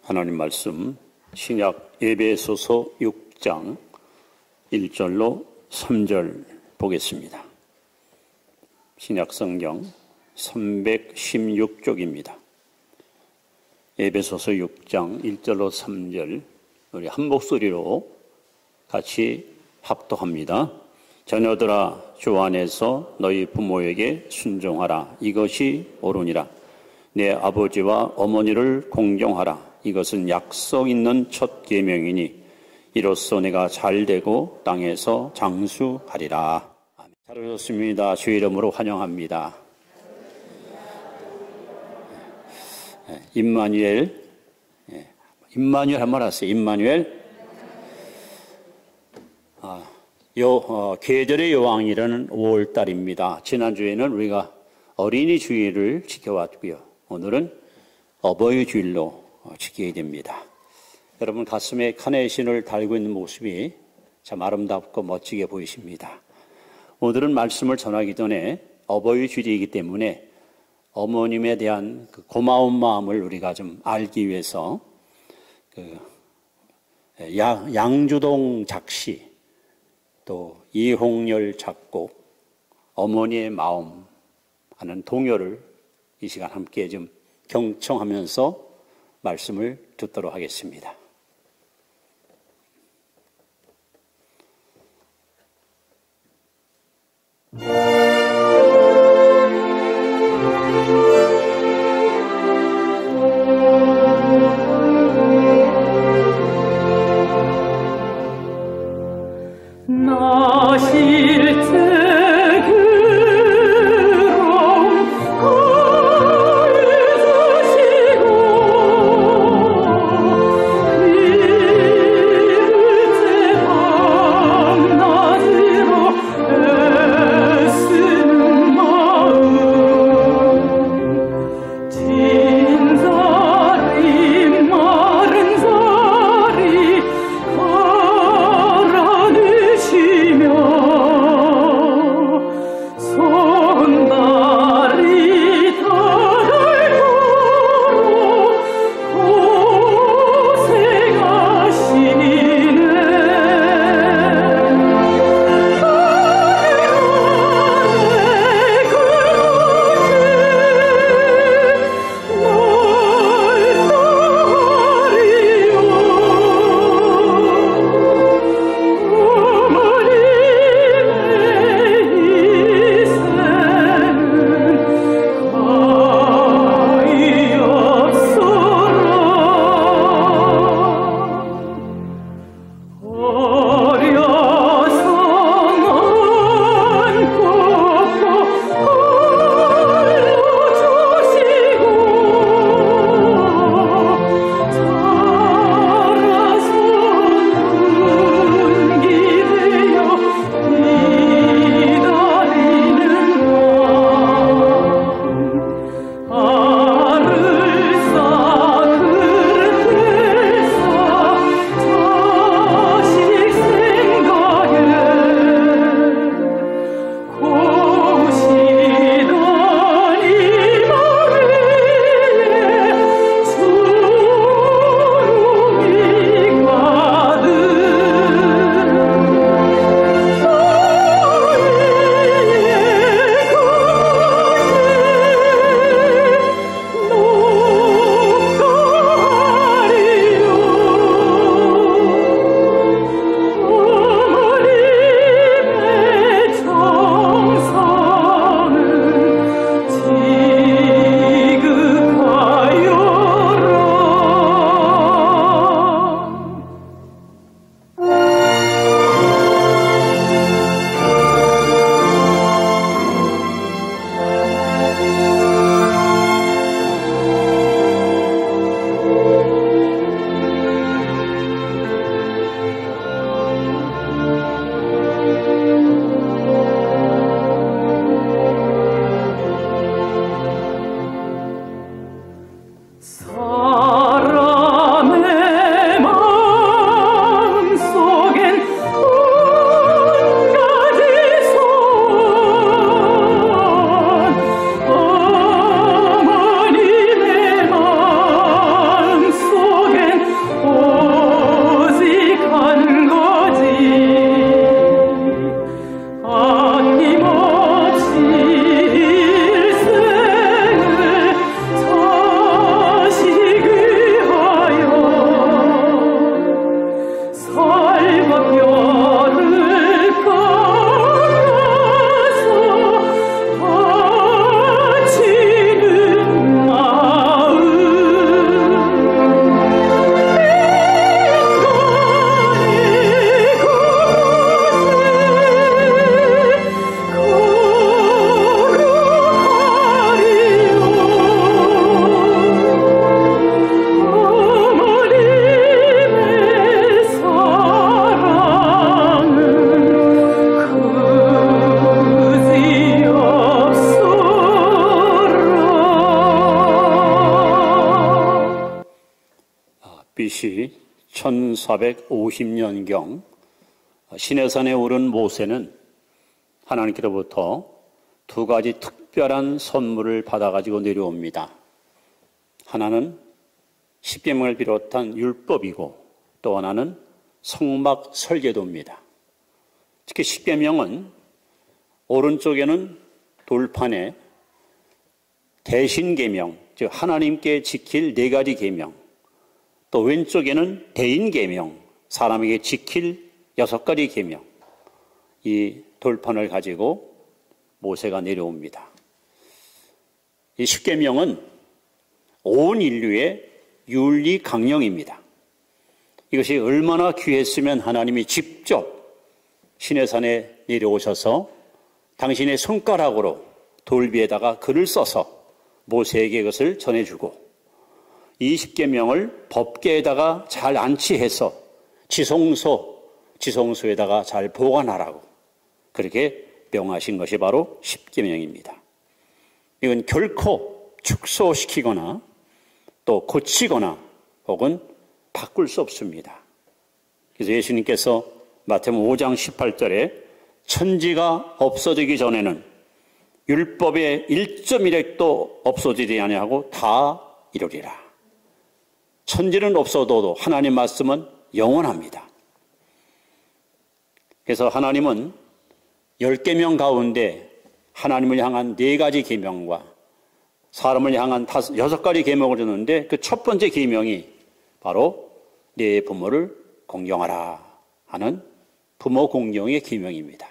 하나님 말씀 신약 에베소서 6장 1절로 3절 보겠습니다. 신약 성경 316쪽입니다. 에베소서 6장 1절로 3절 우리 한 목소리로 같이 합독합니다. 자녀들아 주 안에서 너희 부모에게 순종하라. 이것이 옳으니라. 내 아버지와 어머니를 공경하라. 이것은 약속 있는 첫 계명이니 이로써 내가 잘되고 땅에서 장수하리라. 잘 오셨습니다. 주의 이름으로 환영합니다. 임마누엘, 임마누엘 한 번 하세요. 임마누엘. 계절의 여왕이라는 5월달입니다. 지난주에는 우리가 어린이 주일을 지켜왔고요. 오늘은 어버이 주일로 지키게 됩니다. 여러분 가슴에 카네이션을 달고 있는 모습이 참 아름답고 멋지게 보이십니다. 오늘은 말씀을 전하기 전에 어버이 주일이기 때문에 어머님에 대한 그 고마운 마음을 우리가 좀 알기 위해서 양주동 작시 또 이홍열 작곡 어머니의 마음 하는 동요를 이 시간 함께 좀 경청하면서 말씀을 듣도록 하겠습니다. BC 1450년경 시내산에 오른 모세는 하나님께로부터 두 가지 특별한 선물을 받아가지고 내려옵니다. 하나는 십계명을 비롯한 율법이고 또 하나는 성막 설계도입니다. 특히 십계명은 오른쪽에는 돌판에 대신계명, 즉 하나님께 지킬 네 가지 계명, 또 왼쪽에는 대인계명, 사람에게 지킬 6가지 계명, 이 돌판을 가지고 모세가 내려옵니다. 이 십계명은 온 인류의 윤리 강령입니다. 이것이 얼마나 귀했으면 하나님이 직접 시내산에 내려오셔서 당신의 손가락으로 돌 위에다가 글을 써서 모세에게 그것을 전해주고 이 십계명을 법궤에다가 잘 안치해서 지성소에다가 잘 보관하라고 그렇게 명하신 것이 바로 십계명입니다. 이건 결코 축소시키거나 또 고치거나 혹은 바꿀 수 없습니다. 그래서 예수님께서 마태복음 5장 18절에 천지가 없어지기 전에는 율법의 1.1획도 없어지지 아니하고 다 이루리라. 천지는 없어도 하나님 말씀은 영원합니다. 그래서 하나님은 10계명 가운데 하나님을 향한 4가지 계명과 사람을 향한 6가지 계명을 줬는데 그 첫 번째 계명이 바로 네 부모를 공경하라 하는 부모 공경의 계명입니다.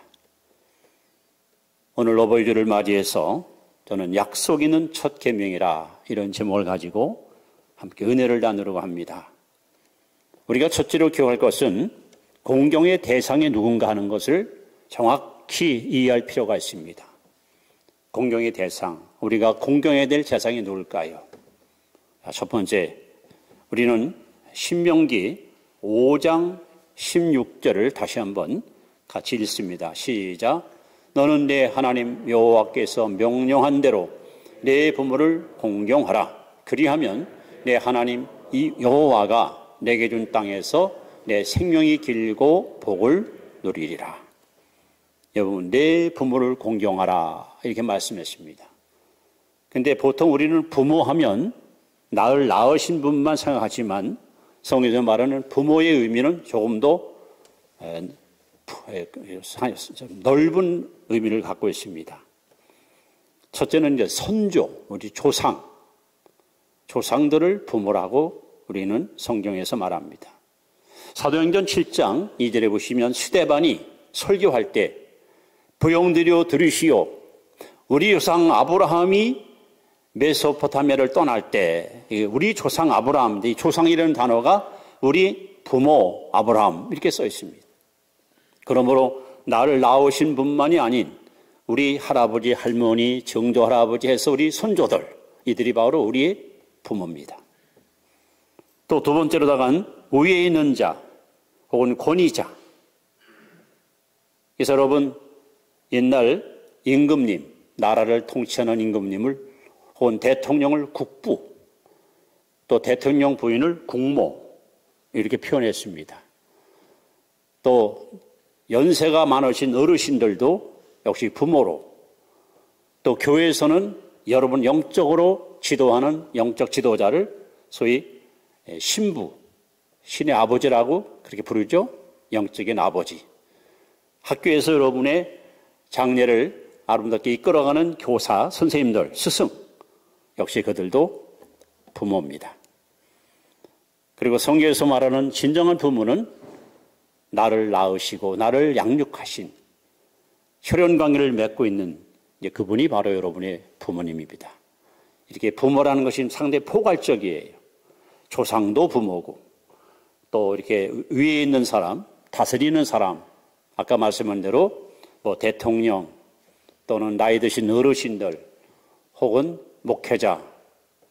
오늘 어버이주를 맞이해서 저는 약속 있는 첫 계명이라 이런 제목을 가지고 함께 은혜를 나누려고 합니다. 우리가 첫째로 기억할 것은 공경의 대상이 누군가 하는 것을 정확히 이해할 필요가 있습니다. 공경의 대상, 우리가 공경해야 될 대상이 누굴까요? 첫 번째, 우리는 신명기 5장 16절을 다시 한번 같이 읽습니다. 시작. 너는 내 하나님 여호와께서 명령한 대로 내 부모를 공경하라. 그리하면 내 하나님 이 여호와가 내게 준 땅에서 내 생명이 길고 복을 누리리라. 여러분, 내 부모를 공경하라 이렇게 말씀했습니다. 근데 보통 우리는 부모하면 나를 낳으신 분만 생각하지만 성경에서 말하는 부모의 의미는 조금 더 넓은 의미를 갖고 있습니다. 첫째는 이제 선조, 우리 조상들을 부모라고 우리는 성경에서 말합니다. 사도행전 7장 2절에 보시면 스데반이 설교할 때 부용들여 들으시오. 우리 조상 아브라함이 메소포타미아를 떠날 때 우리 조상 아브라함, 이 조상이라는 단어가 우리 부모 아브라함 이렇게 써 있습니다. 그러므로 나를 낳으신 분만이 아닌 우리 할아버지, 할머니, 정조 할아버지 해서 우리 손조들, 이들이 바로 우리의 부모입니다. 또 두 번째로다간 위에 있는 자 혹은 권위자. 그래서 여러분, 옛날 임금님, 나라를 통치하는 임금님을 혹은 대통령을 국부, 또 대통령 부인을 국모 이렇게 표현했습니다. 또 연세가 많으신 어르신들도 역시 부모로, 또 교회에서는 여러분 영적으로 지도하는 영적 지도자를 소위 신부, 신의 아버지라고 그렇게 부르죠. 영적인 아버지. 학교에서 여러분의 장래를 아름답게 이끌어가는 교사, 선생님들, 스승, 역시 그들도 부모입니다. 그리고 성경에서 말하는 진정한 부모는 나를 낳으시고 나를 양육하신 혈연 관계를 맺고 있는 그분이 바로 여러분의 부모님입니다. 이렇게 부모라는 것이 상당히 포괄적이에요. 조상도 부모고 또 이렇게 위에 있는 사람, 다스리는 사람, 아까 말씀한 대로 뭐 대통령 또는 나이 드신 어르신들 혹은 목회자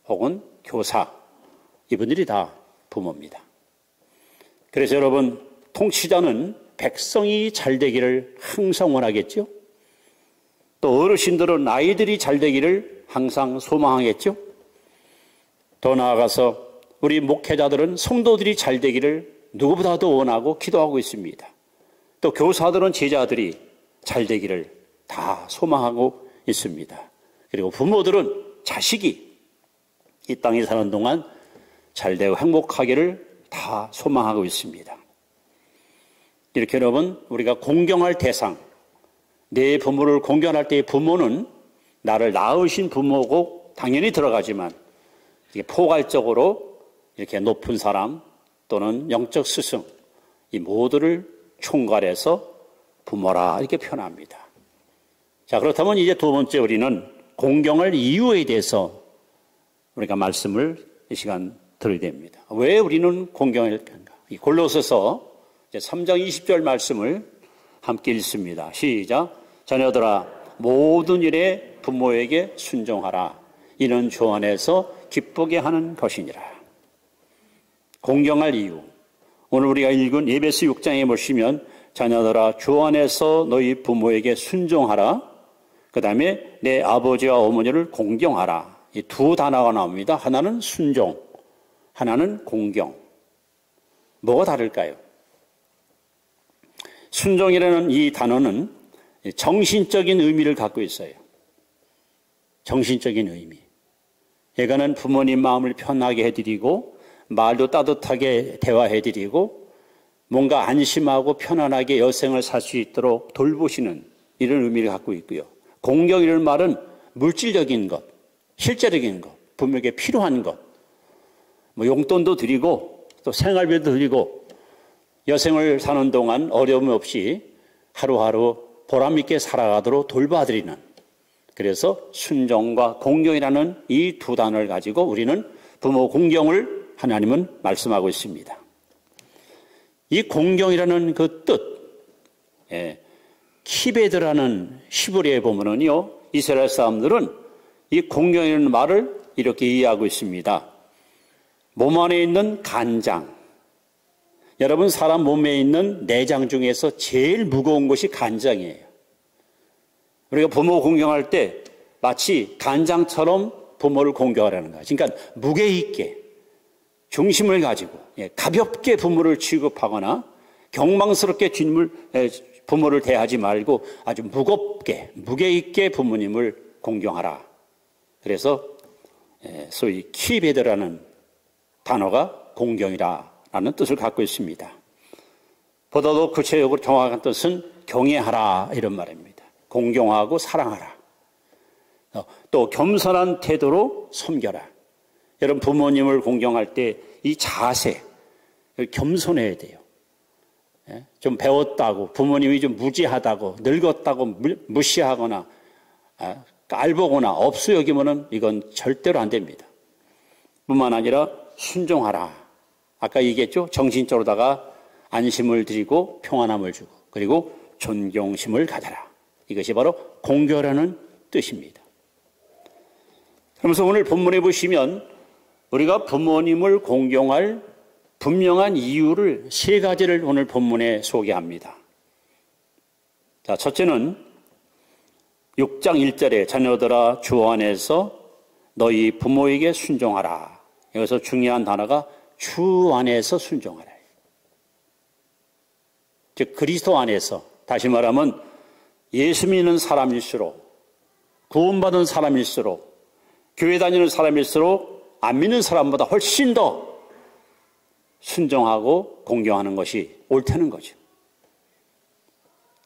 혹은 교사, 이분들이 다 부모입니다. 그래서 여러분, 통치자는 백성이 잘 되기를 항상 원하겠죠. 또 어르신들은 아이들이 잘 되기를 항상 소망하겠죠. 더 나아가서 우리 목회자들은 성도들이 잘 되기를 누구보다도 원하고 기도하고 있습니다. 또 교사들은 제자들이 잘 되기를 다 소망하고 있습니다. 그리고 부모들은 자식이 이 땅에 사는 동안 잘 되고 행복하기를 다 소망하고 있습니다. 이렇게 여러분, 우리가 공경할 대상, 내 부모를 공경할 때의 부모는 나를 낳으신 부모고 당연히 들어가지만 이게 포괄적으로 이렇게 높은 사람 또는 영적 스승, 이 모두를 총괄해서 부모라 이렇게 표현합니다. 자, 그렇다면 이제 두 번째 우리는 공경할 이유에 대해서 우리가 말씀을 이 시간 들어야 됩니다. 왜 우리는 공경할 건가? 이 골로새서 3장 20절 말씀을 함께 읽습니다. 시작. 자녀들아, 모든 일에 부모에게 순종하라. 이는 주 안에서 기쁘게 하는 것이니라. 공경할 이유. 오늘 우리가 읽은 에베소 6장에 보시면 자녀들아, 주 안에서 너희 부모에게 순종하라. 그 다음에 내 아버지와 어머니를 공경하라. 이 두 단어가 나옵니다. 하나는 순종, 하나는 공경. 뭐가 다를까요? 순종이라는 이 단어는 정신적인 의미를 갖고 있어요. 정신적인 의미. 얘가는 부모님 마음을 편하게 해드리고 말도 따뜻하게 대화해드리고 뭔가 안심하고 편안하게 여생을 살 수 있도록 돌보시는 이런 의미를 갖고 있고요. 공경이라는 말은 물질적인 것, 실제적인 것, 부모에게 필요한 것, 뭐 용돈도 드리고 또 생활비도 드리고 여생을 사는 동안 어려움 없이 하루하루 보람있게 살아가도록 돌봐드리는, 그래서 순종과 공경이라는 이 두 단어를 가지고 우리는 부모 공경을 하나님은 말씀하고 있습니다. 이 공경이라는 그 뜻, 키베드라는 히브리어에 보면은요, 이스라엘 사람들은 이 공경이라는 말을 이렇게 이해하고 있습니다. 몸 안에 있는 간장. 여러분, 사람 몸에 있는 내장 중에서 제일 무거운 것이 간장이에요. 우리가 부모 공경할 때 마치 간장처럼 부모를 공경하라는 거예요. 그러니까 무게 있게, 중심을 가지고 가볍게 부모를 취급하거나 경망스럽게 부모를 대하지 말고 아주 무겁게, 무게 있게 부모님을 공경하라. 그래서 소위 키베드라는 단어가 공경이라는 뜻을 갖고 있습니다. 보다도 구체적으로 정확한 뜻은 경외하라 이런 말입니다. 공경하고 사랑하라. 또 겸손한 태도로 섬겨라. 여러분, 부모님을 공경할 때 이 자세, 겸손해야 돼요. 좀 배웠다고, 부모님이 좀 무지하다고, 늙었다고 무시하거나 깔보거나 업수 여기면은 이건 절대로 안 됩니다. 뿐만 아니라 순종하라. 아까 얘기했죠? 정신적으로다가 안심을 드리고 평안함을 주고, 그리고 존경심을 가져라. 이것이 바로 공경이라는 뜻입니다. 그러면서 오늘 본문에 보시면 우리가 부모님을 공경할 분명한 이유를 세 가지를 오늘 본문에 소개합니다. 자, 첫째는 6장 1절에 자녀들아, 주 안에서 너희 부모에게 순종하라. 여기서 중요한 단어가 주 안에서 순종하라. 즉 그리스도 안에서, 다시 말하면 예수 믿는 사람일수록, 구원받은 사람일수록, 교회 다니는 사람일수록 안 믿는 사람보다 훨씬 더 순종하고 공경하는 것이 옳다는 거죠.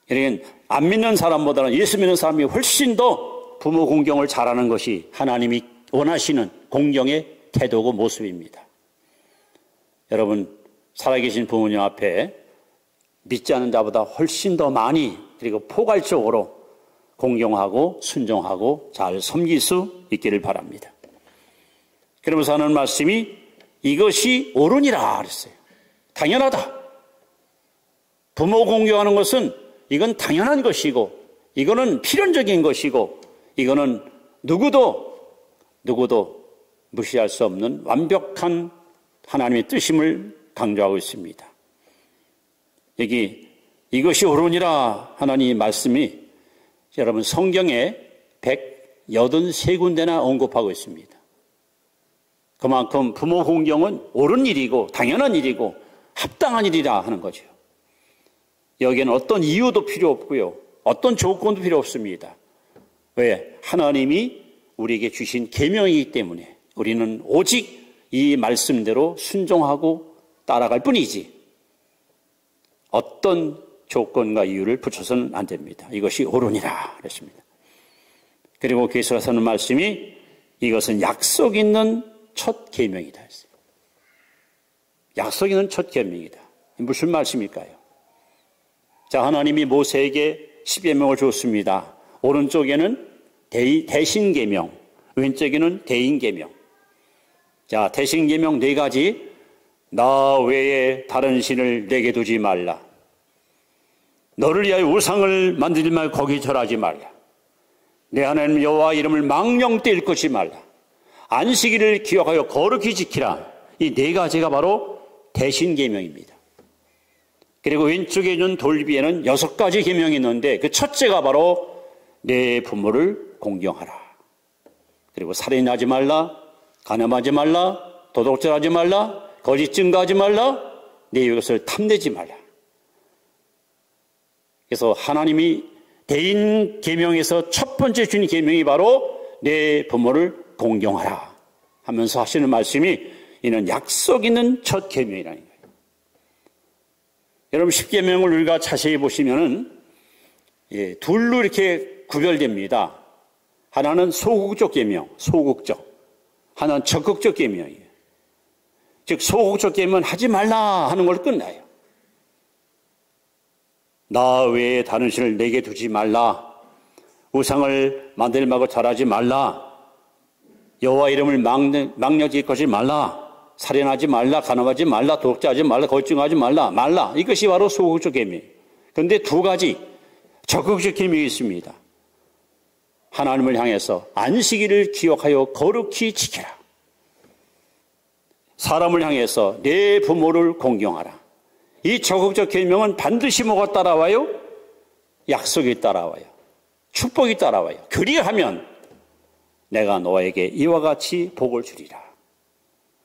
그러니까 안 믿는 사람보다는 예수 믿는 사람이 훨씬 더 부모 공경을 잘하는 것이 하나님이 원하시는 공경의 태도고 모습입니다. 여러분, 살아계신 부모님 앞에 믿지 않는 자보다 훨씬 더 많이, 그리고 포괄적으로 공경하고 순종하고 잘 섬길 수 있기를 바랍니다. 그러면서 하는 말씀이 이것이 옳으니라 그랬어요. 당연하다. 부모 공경하는 것은 이건 당연한 것이고, 이거는 필연적인 것이고, 이거는 누구도 무시할 수 없는 완벽한 하나님의 뜻임을 강조하고 있습니다. 여기 이것이 옳으니라 하나님의 말씀이 여러분 성경에 183군데나 언급하고 있습니다. 그만큼 부모 공경은 옳은 일이고 당연한 일이고 합당한 일이라 하는 거죠. 여기에는 어떤 이유도 필요 없고요. 어떤 조건도 필요 없습니다. 왜? 하나님이 우리에게 주신 계명이기 때문에 우리는 오직 이 말씀대로 순종하고 따라갈 뿐이지 어떤 조건과 이유를 붙여서는 안 됩니다. 이것이 옳으니라 그랬습니다. 그리고 계속해서 하는 말씀이 이것은 약속 있는 첫 계명이다 했어요. 약속 있는 첫 계명이다. 무슨 말씀일까요? 자, 하나님이 모세에게 10계명을 줬습니다. 오른쪽에는 대신 계명, 왼쪽에는 대인 계명. 자, 대신 계명 4가지. 나 외에 다른 신을 내게 두지 말라. 너를 위하여 우상을 만들지 말고 거기 절하지 말라. 내 하나님 여호와 이름을 망령 떼일 것이 말라. 안식일을 기억하여 거룩히 지키라. 이 4가지가 바로 대신 계명입니다. 그리고 왼쪽에 있는 돌비에는 6가지 계명이 있는데 그 첫째가 바로 내 부모를 공경하라. 그리고 살인하지 말라, 간음하지 말라, 도둑질하지 말라, 거짓 증거하지 말라, 내 이것을 탐내지 말라. 그래서 하나님이 대인 계명에서 첫 번째 주신 계명이 바로 내 부모를 공경하라 하면서 하시는 말씀이 이는 약속 있는 첫 계명이라는 거예요. 여러분 10계명을 우리가 자세히 보시면은 둘로 이렇게 구별됩니다. 하나는 소극적 계명, 소극적. 하나는 적극적 계명이에요. 즉 소극적 계명은 하지 말라 하는 걸 끝나요. 나 외에 다른 신을 내게 두지 말라. 우상을 만들지 말고 절하지 말라. 여호와 이름을 망령짓 것이 말라. 살인하지 말라. 간음하지 말라. 도둑질하지 말라. 거짓증하지 말라. 이것이 바로 소극적 계명. 그런데 2가지 적극적 계명이 있습니다. 하나님을 향해서 안식일을 기억하여 거룩히 지켜라. 사람을 향해서 내 부모를 공경하라. 이 적극적 계명은 반드시 뭐가 따라와요? 약속이 따라와요. 축복이 따라와요. 그리하면 내가 너에게 이와 같이 복을 주리라.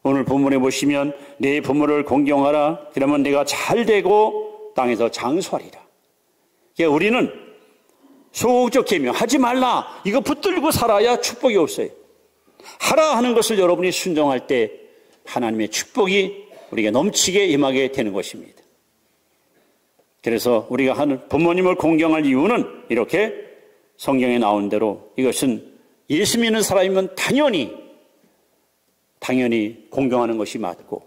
오늘 본문에 보시면 내 부모를 공경하라. 그러면 내가 잘 되고 땅에서 장수하리라. 그러니까 우리는 소극적 계명 하지 말라. 이거 붙들고 살아야 축복이 없어요. 하라 하는 것을 여러분이 순종할 때 하나님의 축복이 우리에게 넘치게 임하게 되는 것입니다. 그래서 우리가 하는 부모님을 공경할 이유는 이렇게 성경에 나온 대로 이것은 예수 믿는 사람이면 당연히 공경하는 것이 맞고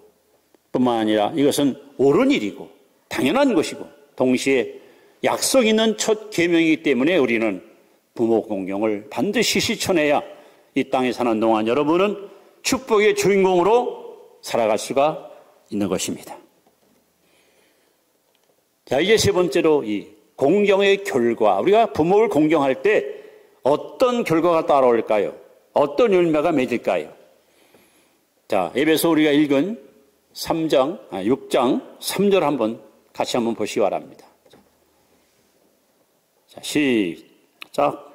뿐만 아니라 이것은 옳은 일이고 당연한 것이고 동시에 약속 있는 첫 계명이기 때문에 우리는 부모 공경을 반드시 실천해야 이 땅에 사는 동안 여러분은 축복의 주인공으로 살아갈 수가 있는 것입니다. 자, 이제 세 번째로 이 공경의 결과, 우리가 부모를 공경할 때 어떤 결과가 따라올까요? 어떤 열매가 맺을까요? 자, 에베소 우리가 읽은 6장 3절 같이 한번 보시기 바랍니다. 자, 시작.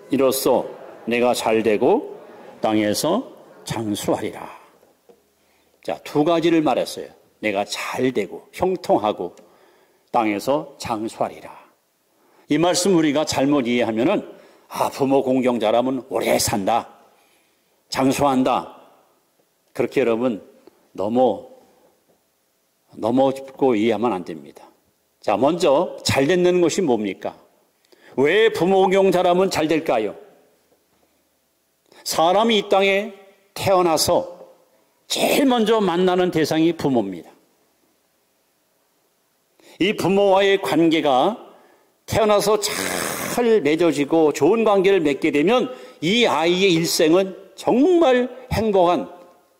이로써 내가 잘되고 땅에서 장수하리라. 자, 2가지를 말했어요. 내가 잘되고 형통하고 땅에서 장수하리라. 이 말씀 우리가 잘못 이해하면은 부모 공경 잘하면 오래 산다, 장수한다. 그렇게 여러분 넘어짚고 이해하면 안 됩니다. 자, 먼저 잘 되는 것이 뭡니까? 왜 부모 공경 잘하면 잘 될까요? 사람이 이 땅에 태어나서 제일 먼저 만나는 대상이 부모입니다. 이 부모와의 관계가 태어나서 잘 맺어지고 좋은 관계를 맺게 되면 이 아이의 일생은 정말 행복한,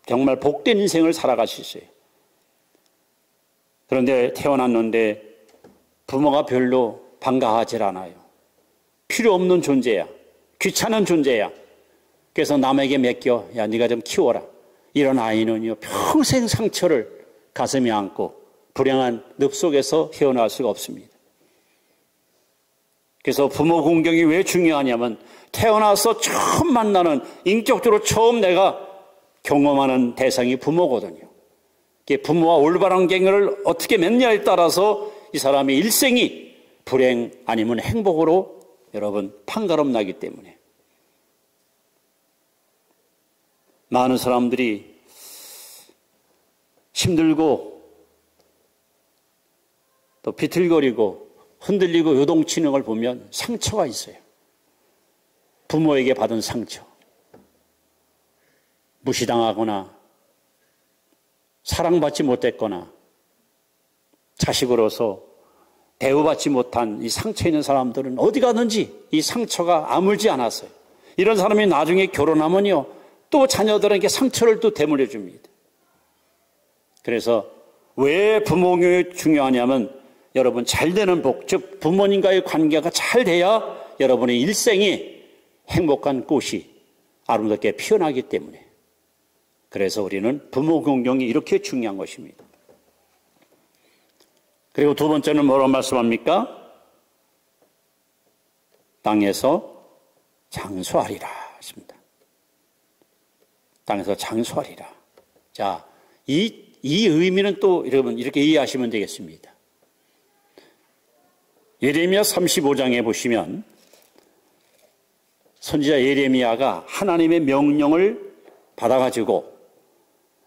정말 복된 인생을 살아갈 수 있어요. 그런데 태어났는데 부모가 별로 반가워하질 않아요. 필요 없는 존재야. 귀찮은 존재야. 그래서 남에게 맡겨, 야, 네가 좀 키워라. 이런 아이는요, 평생 상처를 가슴에 안고 불행한 늪 속에서 헤어나올 수가 없습니다. 그래서 부모 공경이 왜 중요하냐면 태어나서 처음 만나는, 인격적으로 처음 내가 경험하는 대상이 부모거든요. 부모와 올바른 관계를 어떻게 맺냐에 따라서 이 사람의 일생이 불행 아니면 행복으로 여러분 판가름 나기 때문에 많은 사람들이 힘들고 또 비틀거리고 흔들리고 요동치는 걸 보면 상처가 있어요. 부모에게 받은 상처, 무시당하거나 사랑받지 못했거나 자식으로서 대우받지 못한 이 상처 있는 사람들은 어디 가든지 이 상처가 아물지 않았어요. 이런 사람이 나중에 결혼하면요, 또 자녀들에게 상처를 또 대물해 줍니다. 그래서 왜 부모교육이 중요하냐면 여러분 잘되는 복, 즉 부모님과의 관계가 잘 돼야 여러분의 일생이 행복한 꽃이 아름답게 피어나기 때문에, 그래서 우리는 부모 공경이 이렇게 중요한 것입니다. 그리고 두 번째는 뭐라고 말씀합니까? 땅에서 장수하리라 하십니다. 땅에서 장수하리라. 자, 이 의미는 또 여러분 이렇게 이해하시면 되겠습니다. 예레미야 35장에 보시면 선지자 예레미야가 하나님의 명령을 받아가지고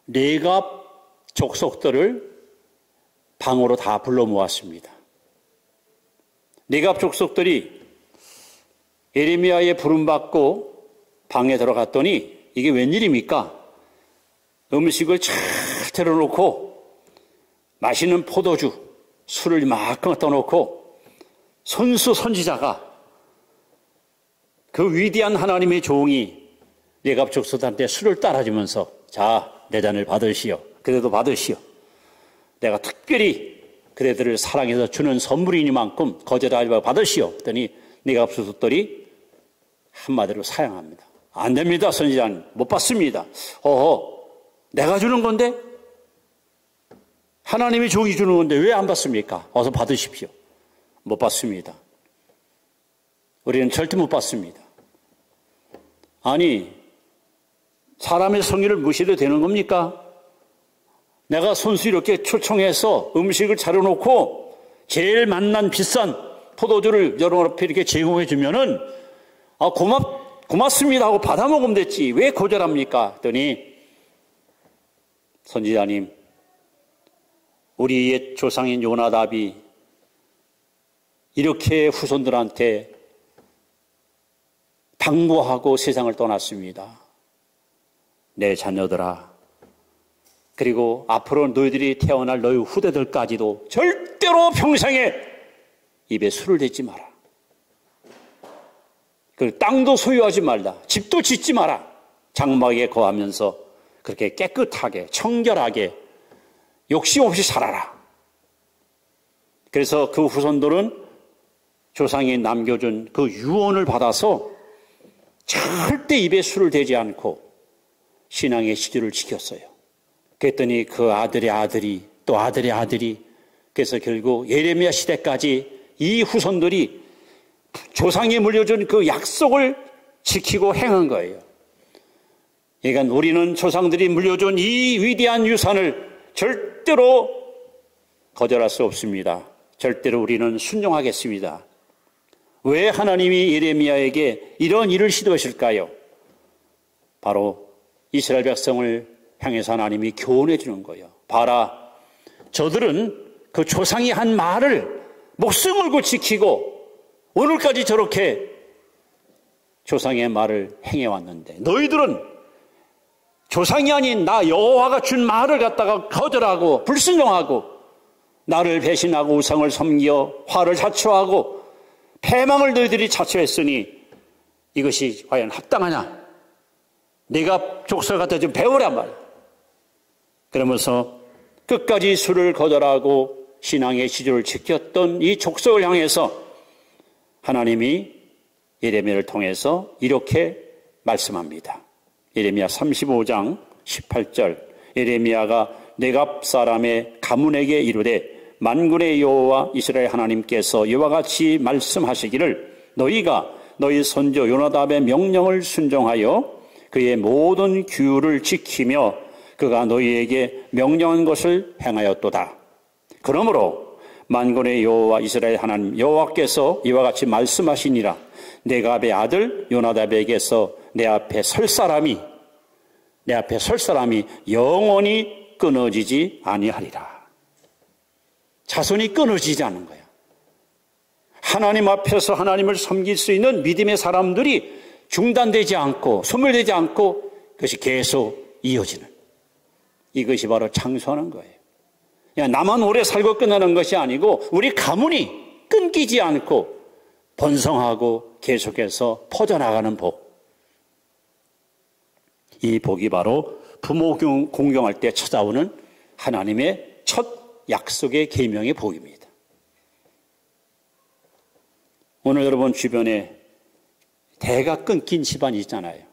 레갑 족속들을 방으로 다 불러 모았습니다. 레갑 족속들이 예레미야의 부름받고 방에 들어갔더니 이게 웬일입니까? 음식을 잘 틀어놓고 맛있는 포도주, 술을 이만큼 갖다 놓고 선수 선지자가 그 위대한 하나님의 종이 레갑 족속들한테 술을 따라주면서 자, 내 잔을 받으시오. 그대도 받으시오. 내가 특별히 그대들을 사랑해서 주는 선물이니만큼 거절하지 말고 받으시오. 했더니 레갑 족속들이 한마디로 사양합니다. 안 됩니다, 선지자님. 못 받습니다. 내가 주는 건데? 하나님이 종이 주는 건데 왜 안 받습니까? 어서 받으십시오. 못 받습니다. 우리는 절대 못 받습니다. 아니, 사람의 성의를 무시해도 되는 겁니까? 내가 손수 이렇게 초청해서 음식을 차려놓고 제일 맛난 비싼 포도주를 여러 앞에 이렇게 제공해 주면은 고맙습니다 하고 받아 먹으면 됐지. 왜 거절합니까? 했더니 선지자님, 우리 옛 조상인 요나답이 이렇게 후손들한테 당부하고 세상을 떠났습니다. 내 자녀들아, 그리고 앞으로 너희들이 태어날 너희 후대들까지도 절대로 평생에 입에 술을 대지 마라. 그 땅도 소유하지 말라. 집도 짓지 마라. 장막에 거하면서 그렇게 깨끗하게 청결하게 욕심 없이 살아라. 그래서 그 후손들은 조상이 남겨준 그 유언을 받아서 절대 입에 술을 대지 않고 신앙의 시주를 지켰어요. 그랬더니 그 아들의 아들이 또 아들의 아들이, 그래서 결국 예레미야 시대까지 이 후손들이 조상이 물려준 그 약속을 지키고 행한 거예요. 그러니까 우리는 조상들이 물려준 이 위대한 유산을 절대로 거절할 수 없습니다. 절대로 우리는 순종하겠습니다. 왜 하나님이 예레미야에게 이런 일을 시도하실까요? 바로 이스라엘 백성을 향해서 하나님이 교훈해 주는 거예요. 봐라, 저들은 그 조상이 한 말을 목숨 걸고 지키고 오늘까지 저렇게 조상의 말을 행해왔는데 너희들은 조상이 아닌 나 여호와가 준 말을 갖다가 거절하고 불순종하고 나를 배신하고 우상을 섬겨 화를 자초하고 패망을 너희들이 자초했으니 이것이 과연 합당하냐? 네가 족설 갖다 좀 배우란 말이야. 그러면서 끝까지 술을 거절하고 신앙의 시주를 지켰던 이 족속을 향해서 하나님이 예레미야를 통해서 이렇게 말씀합니다. 예레미야 35장 18절, 예레미야가 네갑 사람의 가문에게 이르되 만군의 여호와 이스라엘 하나님께서 이와 같이 말씀하시기를 너희가 너희 선조 요나답의 명령을 순종하여 그의 모든 규율을 지키며 그가 너희에게 명령한 것을 행하였도다. 그러므로 만군의 여호와 이스라엘 하나님 여호와께서 이와 같이 말씀하시니라. 네갑의 아들 요나답에게서 내 앞에 설 사람이 영원히 끊어지지 아니하리라. 자손이 끊어지지 않는 거야. 하나님 앞에서 하나님을 섬길 수 있는 믿음의 사람들이 중단되지 않고 소멸되지 않고 그것이 계속 이어지는, 이것이 바로 장수하는 거예요. 그냥 나만 오래 살고 끝나는 것이 아니고 우리 가문이 끊기지 않고 번성하고 계속해서 퍼져나가는 복. 이 복이 바로 부모 공경할 때 찾아오는 하나님의 첫 약속의 계명의 복입니다. 오늘 여러분 주변에 대가 끊긴 집안이 있잖아요.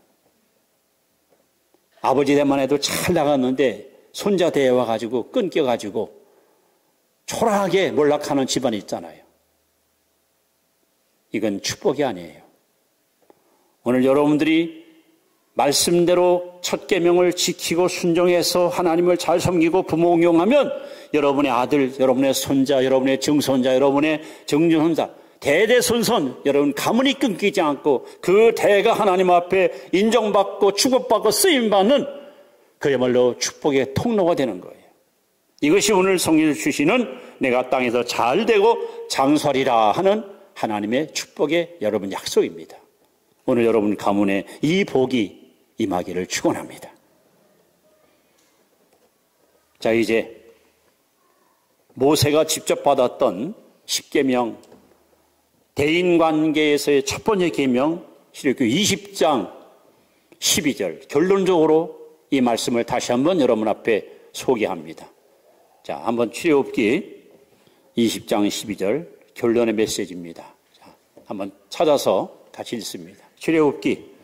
아버지 때만 해도 잘 나갔는데 손자 대에 와가지고 끊겨가지고 초라하게 몰락하는 집안이 있잖아요. 이건 축복이 아니에요. 오늘 여러분들이 말씀대로 첫 계명을 지키고 순종해서 하나님을 잘 섬기고 부모 공경하면 여러분의 아들, 여러분의 손자, 여러분의 증손자, 여러분의 증손자, 대대손손 여러분 가문이 끊기지 않고 그 대가 하나님 앞에 인정받고 축복받고 쓰임받는 그야말로 축복의 통로가 되는 거예요. 이것이 오늘 성경에서 주시는 내가 땅에서 잘되고 장수하리라 하는 하나님의 축복의 여러분 약속입니다. 오늘 여러분 가문에 이 복이 임하기를 축원합니다. 자, 이제 모세가 직접 받았던 십계명 대인관계에서의 첫 번째 계명 출애굽기 20장 12절 결론적으로 이 말씀을 다시 한번 여러분 앞에 소개합니다. 자, 한번 출애굽기 20장 12절 결론의 메시지입니다. 자, 한번 찾아서 같이 읽습니다. 출애굽기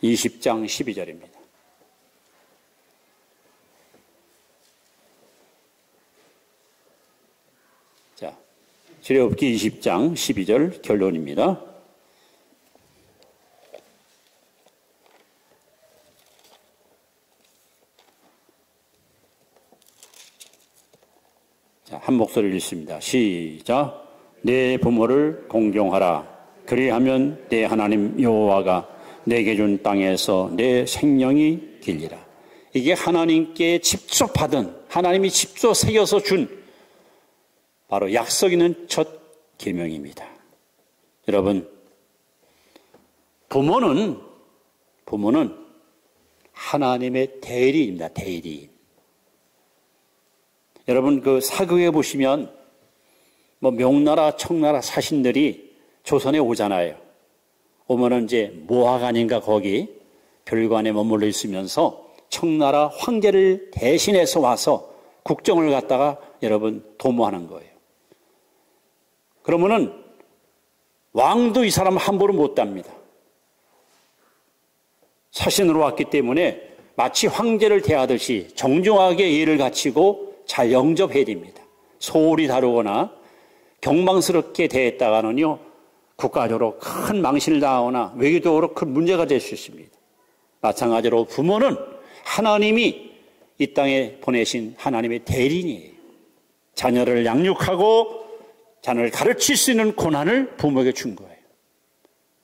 20장 12절입니다. 자, 출애굽기 20장 12절 결론입니다. 자, 한 목소리를 읽습니다. 시작. 내 부모를 공경하라. 그리하면 내 하나님 여호와가 내게 준 땅에서 내 생명이 길리라. 이게 하나님께 직접 받은, 하나님이 직접 새겨서 준 바로 약속 있는 첫 계명입니다. 여러분, 부모는 하나님의 대리입니다. 대리. 여러분 그 사극에 보시면 뭐 명나라 청나라 사신들이 조선에 오잖아요. 오면은 이제 모하관인가 거기 별관에 머물러 있으면서 청나라 황제를 대신해서 와서 국정을 갖다가 여러분 도모하는 거예요. 그러면은 왕도 이 사람 함부로 못 답니다. 사신으로 왔기 때문에 마치 황제를 대하듯이 정중하게 예를 갖추고 잘 영접해야 됩니다. 소홀히 다루거나 경망스럽게 대했다가는요 국가적으로 큰 망신을 당하거나 외교적으로 큰 문제가 될 수 있습니다. 마찬가지로 부모는 하나님이 이 땅에 보내신 하나님의 대리인이에요. 자녀를 양육하고 자녀를 가르칠 수 있는 권한을 부모에게 준 거예요.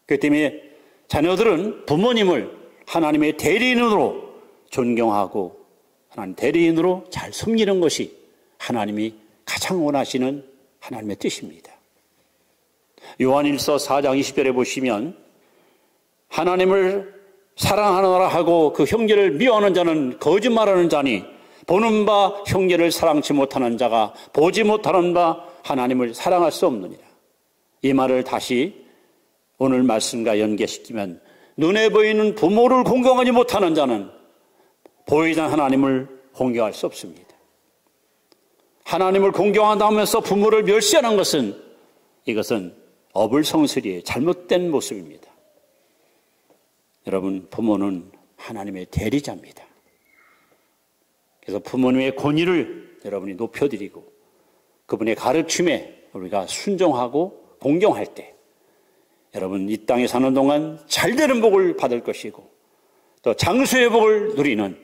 그렇기 때문에 자녀들은 부모님을 하나님의 대리인으로 존경하고 하나님 대리인으로 잘 섬기는 것이 하나님이 가장 원하시는 하나님의 뜻입니다. 요한일서 4장 20절에 보시면 하나님을 사랑하노라 하고 그 형제를 미워하는 자는 거짓말하는 자니 보는 바 형제를 사랑치 못하는 자가 보지 못하는 바 하나님을 사랑할 수 없느니라. 이 말을 다시 오늘 말씀과 연계시키면 눈에 보이는 부모를 공경하지 못하는 자는 보이지 않는 하나님을 공경할 수 없습니다. 하나님을 공경한다 하면서 부모를 멸시하는 것은 이것은 어불성설이에요. 잘못된 모습입니다. 여러분, 부모는 하나님의 대리자입니다. 그래서 부모님의 권위를 여러분이 높여드리고 그분의 가르침에 우리가 순종하고 공경할 때 여러분 이 땅에 사는 동안 잘되는 복을 받을 것이고 또 장수회복을 누리는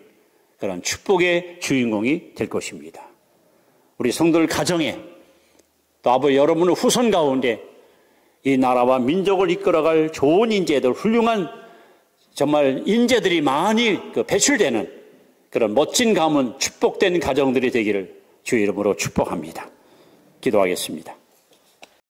그런 축복의 주인공이 될 것입니다. 우리 성도들 가정에 또 아버지 여러분의 후손 가운데 이 나라와 민족을 이끌어갈 좋은 인재들, 훌륭한 정말 인재들이 많이 배출되는 그런 멋진 가문, 축복된 가정들이 되기를 주의 이름으로 축복합니다. 기도하겠습니다.